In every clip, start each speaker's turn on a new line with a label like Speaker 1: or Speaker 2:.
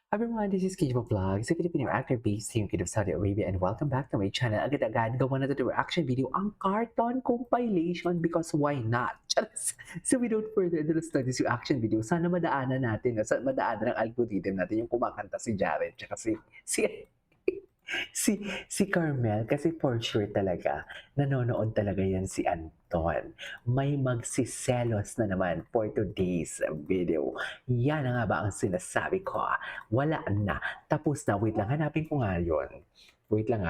Speaker 1: Everyone, this is Kijo Vlogs, a Filipino actor based here in Kingdom of Saudi Arabia, and welcome back to my channel. Agad-agad, gawa na ito reaction video ang cartoon compilation because why not? Charas! So without further ado, let's start this reaction video. Sana madaanan natin, madaanan ng algorithm natin yung kumakanta si Jared, tsaka si si Carmel, kasi for sure talaga, nanonood talaga yan si Anton. May magsiselos na naman for today's video. Yan na nga ba ang sinasabi ko? Wala na. Tapos na. Wait lang, hanapin ko nga yun. Wait lang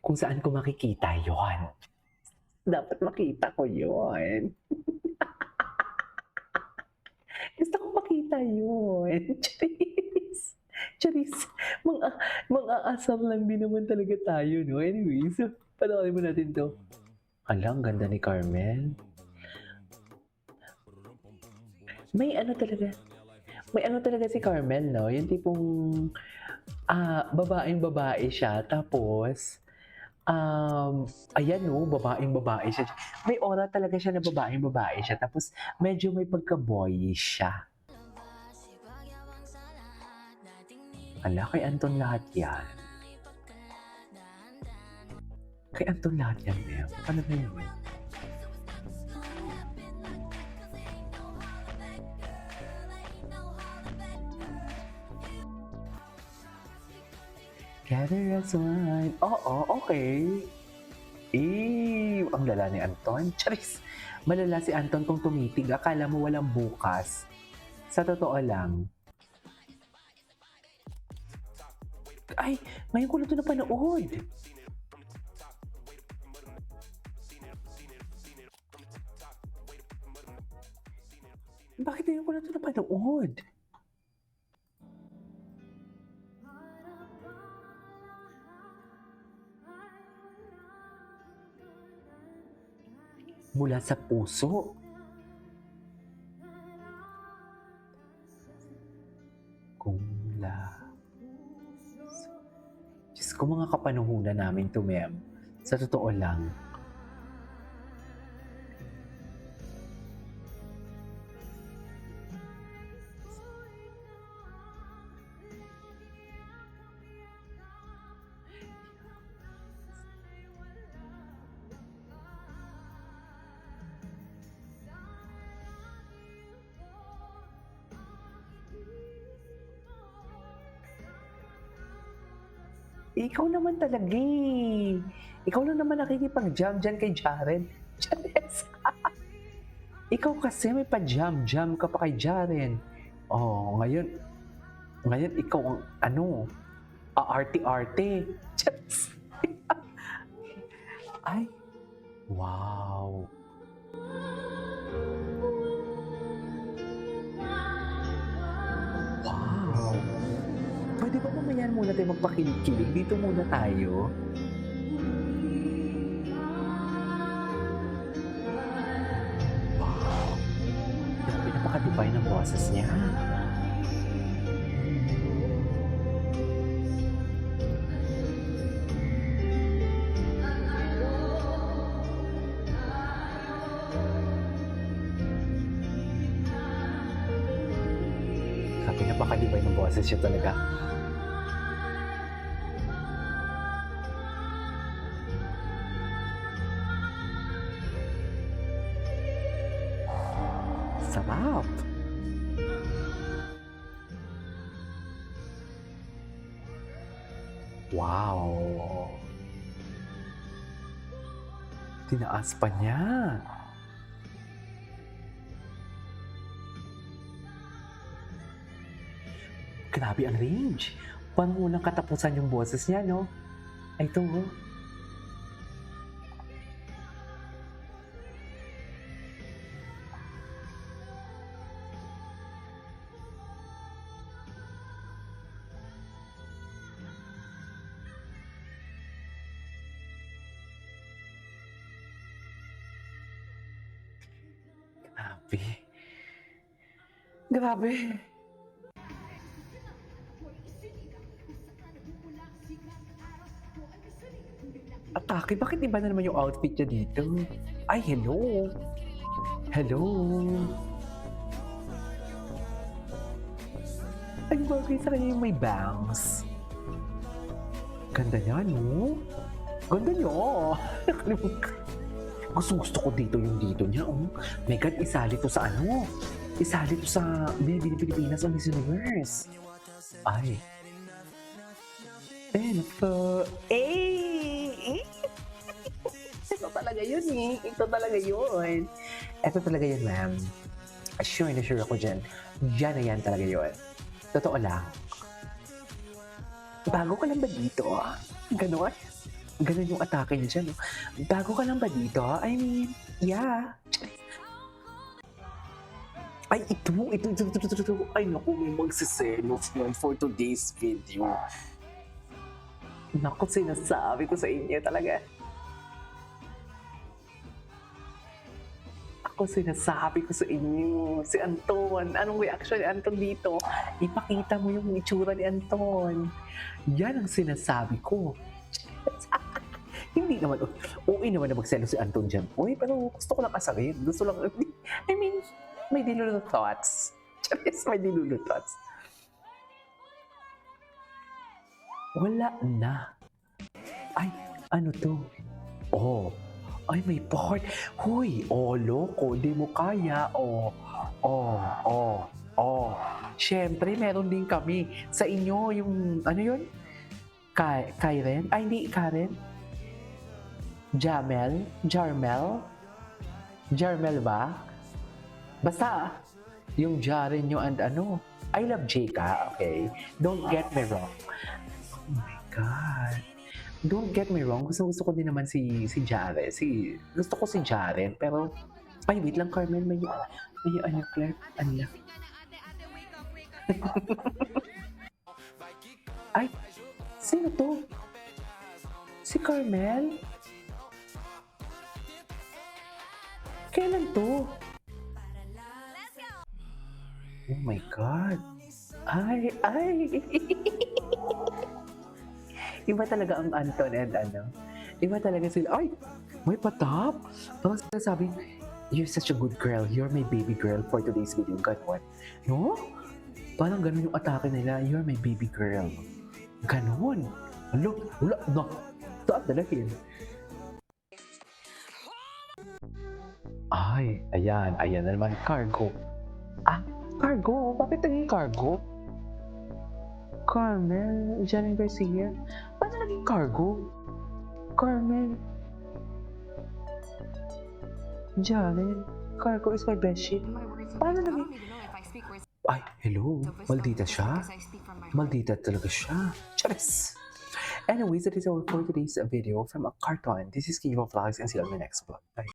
Speaker 1: kung saan ko makikita yon. Dapat makita ko yon. Gusto ko makita yun. Charis. Charis. Mang-aasar lang din naman talaga tayo, no? Anyway, so, panoorin mo natin to. Hala, ang ganda ni Carmel. May ano talaga si Carmel, no? Yung tipong, babaeng-babae siya, tapos, ayan no, babaeng-babae siya. May aura talaga siya na babaeng-babae siya, tapos medyo may pagka-boyish siya. Ala, kay Anton lahat yan. Kay Anton lahat yan, Mel. Ano na yun? Gather as one. Oo, okay. Ang lala ni Anton. Charis! Malala si Anton kung tumitig. Akala mo walang bukas. Sa totoo lang. Ay, ngayon ko na ito napanood. Bakit ngayon ko na ito napanood? Mula sa puso. Diyos ko, mga kapanuhunan namin to, ma'am. Sa totoo lang. Ikaw naman talaga eh. Ikaw lang naman nakikipag-jam dyan kay Jaren. Chanes. Ikaw kasi may pa-jam ka pa kay Jaren. Oh, ngayon ikaw ang aarte-arte. Chanes. Ay, wow. Wow. Pwede ba mamayan muna tayo magpakilig-kilig? Dito muna tayo. Wow. Grabe, napakatibay ng boses niya. Grabe, napakatibay ng boses siya talaga. Sarap! Wow! Tinaas pa niya! Grabe ang range! Paano unang katapusan yung boses niya, no? Ay, ito, oh. Grabe. Grabe. Atake, bakit iba na naman yung outfit niya dito? Ay, hello. Hello. Ay, bagay sa kanya yung may bangs. Ganda niya, no? Ganda niya. Gusto ko dito yung dito niya. Oh. My God, isali to sa ano? Isali to sa Binibini Pilipinas o Miss Universe. Ay. Info. Eh! Ito talaga yun eh. Ito talaga yun. Ito talaga yun, ma'am. Sure na sure ako dyan. Yan na yan talaga yun. Totoo lang. Bago ka lang ba dito? Ganon? Ganon yung atake niya dyan. No? Bago ka lang ba dito? I mean, yeah. Ay, ito. Ay, naku, may magsiselos yan for today's video. Naku, sinasabi ko sa inyo talaga. Ako sinasabi ko sa inyo, si Anton, anong reaction ni Anton dito? Ipakita mo yung itsura ni Anton. Yan ang sinasabi ko. Hindi naman, okay naman na magselo si Anton dyan. Uy, pero gusto ko lang asarin. Gusto lang, I mean, may dilulong thoughts. Charis, may dilulong thoughts. Wala na. Ay, ano to? Oh, ay, may part. Huy, loko, di mo kaya. Siyempre, meron din kami. Sa inyo, yung, ano yun? Karen? Ay, hindi, Karen. Jarmel ba? Basta, yung Jaren nyo and ano, I love Jeka, okay? Don't get me wrong. Oh my God. Don't get me wrong, gusto ko din naman si Jaren. Gusto ko si Jaren, pero, ay, wait lang, Carmen, may ano, Claire, ano lang. Ay, sino to? Si Carmel? Kailan to? Oh my God. Ay. Iba talaga ang Anton and ano. Iba talaga sila. Ay, may patap. Parang sinasabi, you're such a good girl. You're my baby girl for today's video. Ganon. No? Parang ganon yung atake nila. You're my baby girl. Ganon. Look, wala na. Saan dalahin? Ay, ayan na naman, cargo. Cargo? Bakit naging cargo? Carmel, Jaren Garcia. Paano naging cargo? Carmel. Jaren, cargo is my best ship. Paano naging... Ay, hello. Maldita siya. Maldita talaga siya. Charis! Anyways, that is all for today's video from a cartoon. This is Kiva Vlogs and see you on the next vlog. Bye.